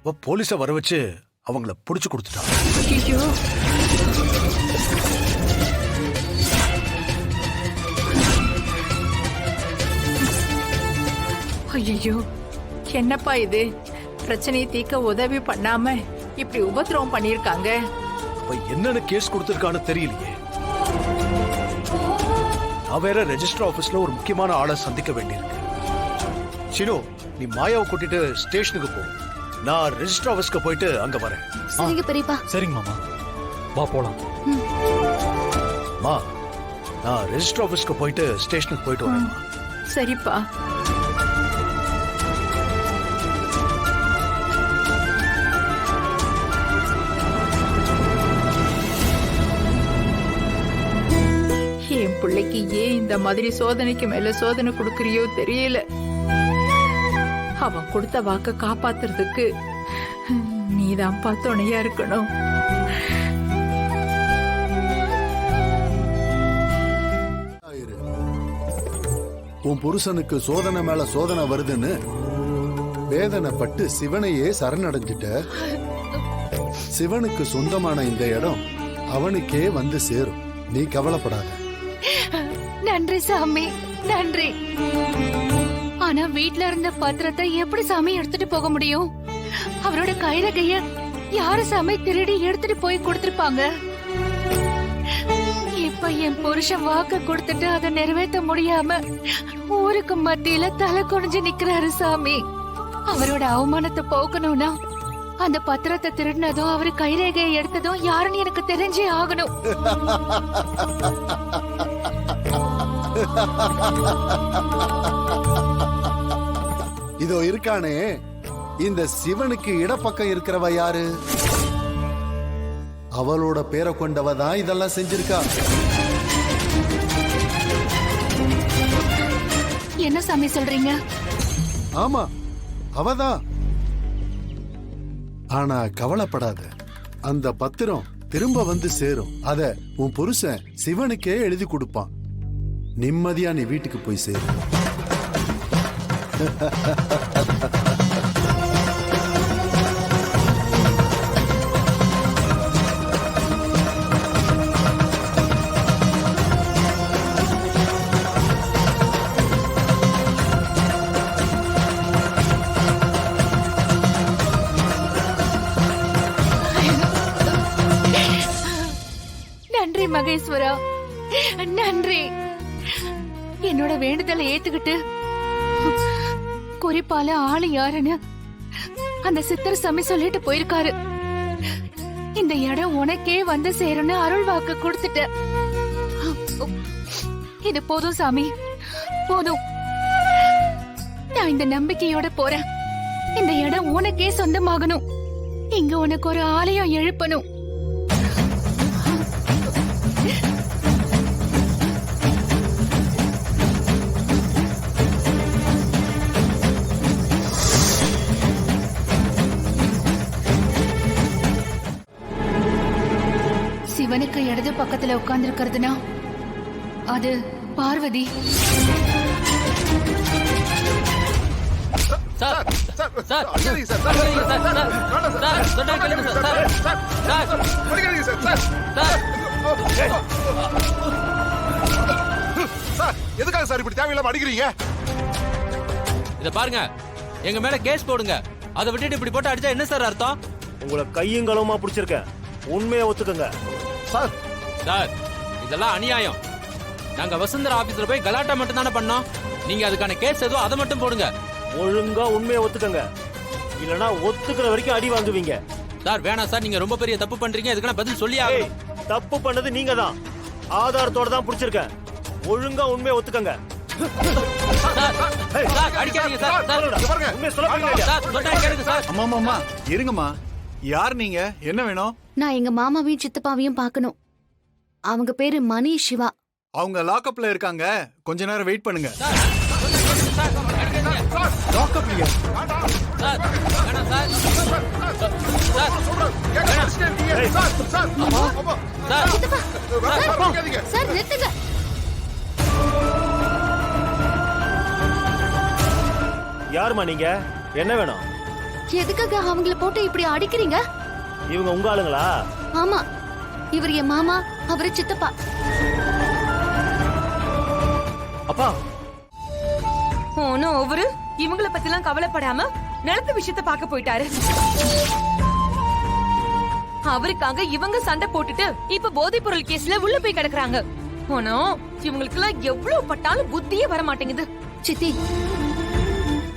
அவ போலீஸ வர வச்சு அவங்கள புடிச்சு கொடுத்துட்டான். ஐயோ, ஐயோ, என்னப்பா இது? பிரச்சனையை தீர்க்க உதவி பண்ணாம இப்படி உபத்திரவம் பண்ணிருக்காங்க. அவ என்னன்னு கேஸ் கொடுத்திருக்கான்னு தெரியலையே. நான் வேற ரெஜிஸ்டர் ஆபீஸ்ல ஒரு முக்கியமான ஆளை சந்திக்க வேண்டியிருக்கு. சினு, நீ மாயாவை கூட்டிட்டு ஸ்டேஷனுக்கு போ. நான் ரெஜிஸ்டர் ஆபீஸ்க்கு போயிட்டு அங்க வரேன். சரிங்க பெரியப்பா. சரிங்க மாமா, வா போலாம். மா, நான் ரெஜிஸ்டர் ஆபீஸ்க்கு போயிட்டு ஸ்டேஷனுக்கு போயிட்டு வரேன். சரிப்பா. என் பிள்ளைக்கு ஏன் இந்த மாதிரி சோதனைக்கு மேல சோதனை கொடுக்கறியோ தெரியல. அவன் கொடுத்த வாக்க காப்பாத்துறதுக்கு நீதான்ப்பா துணையா இருக்கணும். உன் புருஷனுக்கு சோதனை மேல சோதனை வருதுன்னு வேதனைப்பட்டு சிவனையே சரணடைஞ்சிட்ட. சிவனுக்கு சொந்தமான இந்த இடம் அவனுக்கே வந்து சேரும். நீ கவலைப்படாத. நன்றி சாமி, நன்றி. ஆனா வீட்ல இருந்த பத்திரத்தை எப்படி சாமி எடுத்துட்டு போக முடியும்? அவரோட கைரகைய யாரு சாமி திருடி எடுத்துட்டு போய் கொடுத்திருப்பாங்க? இப்ப என் புருஷன் வாக்கு கொடுத்துட்டு அதை நிறைவேற்ற முடியாம ஊருக்கு மத்தியில தலை குனிஞ்சு நிக்கிறாரு சாமி. அவரோட அவமானத்தை போக்கணும்னா அந்த பத்திரத்தை திருடினதும் அவரு கைரேகையை எடுத்ததும் யாருன்னு எனக்கு தெரிஞ்சே ஆகணும். இதோ இருக்கானே இந்த சிவனுக்கு இடப்பக்கம் இருக்கிறவ யாரு? அவளோட பேரை கொண்டவ தான் இதெல்லாம் செஞ்சிருக்கா. என்ன சாமி சொல்றீங்க? ஆமா, அவதான். ஆனா கவலைப்படாத, அந்த பத்திரம் திரும்ப வந்து சேரும். அத உன் புருஷன் சிவனுக்கே எழுதி கொடுப்பான். நிம்மதியா நீ வீட்டுக்கு போய் சேரு. நன்றி மகேஸ்வரா, நன்றி. என்னோட வேண்டுதலை ஏத்துக்கிட்டு குறிப்பால ஆளு யாருன்னு அந்த சித்தர் சாமி சொல்லிட்டு போயிருக்காரு. இந்த இடம் உனக்கே வந்து சேரும்னு அருள் வாக்கு கொடுத்துட்ட. இது போதும் சாமி, போதும். நான் இந்த நம்பிக்கையோட போறேன். இந்த இடம் உனக்கே சொந்தமாகணும். இங்க உனக்கு ஒரு ஆலயம் எழுப்பணும். சிவனுக்கு இடது பக்கத்துல உட்கார்ந்து இருக்கிறதுனா அது பார்வதி. எதுக்காக சார் இப்படி தேவையில்லாம அடிக்கிறீங்க? இத பாருங்க, எங்க மேல கேஸ் போடுங்க. அதை விட்டுட்டு இப்படி போட்டு அடிச்சா என்ன சார் அர்த்தம்? உங்களை கையும் களவுமா பிடிச்சிருக்கேன், உண்மையை ஒத்துக்கங்க. சார் சார், இதெல்லாம் அநியாயம். நாங்க வசுந்தரா ஆபீஸ்ல போய் கலாட்டா மட்டும் தானே பண்ணோம். நீங்க அதுக்கான கேஸ் ஏதோ அதை மட்டும் போடுங்க. ஒழுங்கா உண்மையை ஒத்துக்கங்க, இல்லனா ஒத்துக்கிற வரைக்கும் அடி வாங்குவீங்க. சார் வேணாம் சார், நீங்க ரொம்ப பெரிய தப்பு பண்றீங்க. இதுக்கான பதில் சொல்லி ஆகணும். தப்பு பண்ணது நீங்க தான், ஆதாரத்தோட தான் பிடிச்சிருக்கேன். ஒழுங்கா உண்மையை ஒத்துக்கங்க. அடிக்காதீங்க சார். உண்மையை சொல்ல போறீங்க சார், சொன்னா கேளுங்க சார். அம்மா இருங்கம்மா. யார் நீங்க? என்ன வேணும்? நான் எங்க மாமாவையும் சித்தப்பாவையும் பார்க்கணும். அவங்க பேரு மணி சிவா. அவங்க லாக்அப்ல இருக்காங்க, கொஞ்ச நேரம் வெயிட் பண்ணுங்க. லாக்அப்லயா? சார் வேணாம் சார். சார் நிறுத்துங்க. யாருமா நீங்க? என்ன வேணும்? எதுக்காக அவங்கள போட்டு இப்படி அடிக்கிறீங்க? இவங்க உங்க ஆளுங்களா? ஆமா, இவர் என் மாமா, அவரு சித்தப்பா. அப்பா ஓனும் ஒவ்வொரு இவங்கள பத்திலாம் கவலைப்படாம நிலத்து விஷயத்த பார்க்க போயிட்டாரு. அவருக்காக இவங்க சண்டை போட்டுட்டு இப்ப போதைப் பொருள் கேஸ்ல உள்ள போய் கிடக்குறாங்க. ஆனா இவங்களுக்கு எல்லாம் எவ்வளவு பட்டாலும் புத்தியே வர மாட்டேங்குது. சித்தி,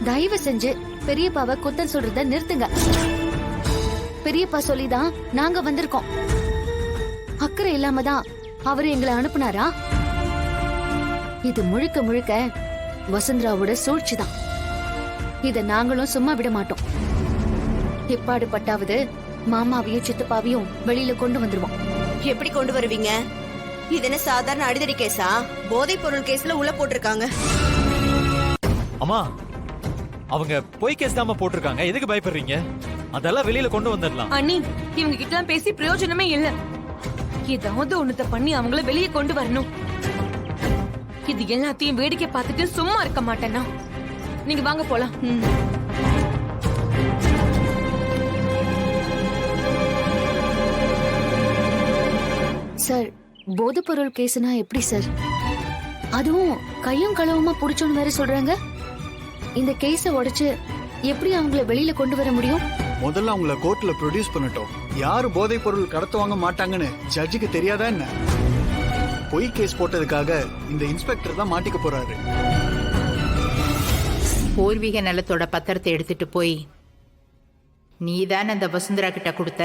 தயவு செஞ்சு பெரியப்பாவை குத்தம் சொல்றத நிறுத்துங்க. பெரியப்பா சொல்லிதான் நாங்க வந்திருக்கோம். அக்கறை இல்லாம தான் அவரு எங்களை அனுப்புனாரா? இது முழுக்க முழுக்க வசுந்தராவோட சூழ்ச்சி தான். இத நாங்களும் சும்மா விட மாட்டோம். எப்பாடு பட்டாவது மாமாவையும் சித்தப்பாவையும் வெளியில கொண்டு வந்துருவோம். எப்படி கொண்டு வருவீங்க? இது என்ன சாதாரண அடிதடி கேஸா? போதைப் பொருள் கேஸ்ல உள்ள போட்டிருக்காங்க. அம்மா, அவங்க பொய் கேஸ் தான் போட்டிருக்காங்க. எதுக்கு பயப்படுறீங்க? அதெல்லாம் வெளியில கொண்டு வந்துடலாம். அண்ணி, இவங்க கிட்ட எல்லாம் பேசி பிரயோஜனமே இல்ல. ஏதாவது ஒண்ணுத்த பண்ணி அவங்கள வெளியே கொண்டு வரணும். இது எல்லாத்தையும் வேடிக்கை பார்த்துட்டு சும்மா இருக்க மாட்டேன்னா. நீங்க வாங்க போலாம். சார், போதைப் பொருள் கேஸ்னா எப்படி சார்? அதுவும் கையும் களவுமா புடிச்சோன்னு வேற சொல்றாங்க. இந்த கேஸ உடைச்சு எப்படி அவங்கள வெளியில கொண்டு வர முடியும்? முதல்ல அவங்கள கோர்ட்ல ப்ரொடியூஸ் பண்ணட்டும். யாரு போதைப் பொருள் கடத்துவாங்க மாட்டாங்கன்னு ஜட்ஜுக்கு தெரியாதா என்ன? பொய் கேஸ் போட்டதுக்காக இந்த இன்ஸ்பெக்டர் தான் மாட்டிக்க போறாரு. பூர்வீக நிலத்தோட பத்திரத்தை எடுத்துட்டு போய் நீதான் அந்த வசுந்தரா கிட்ட கொடுத்த.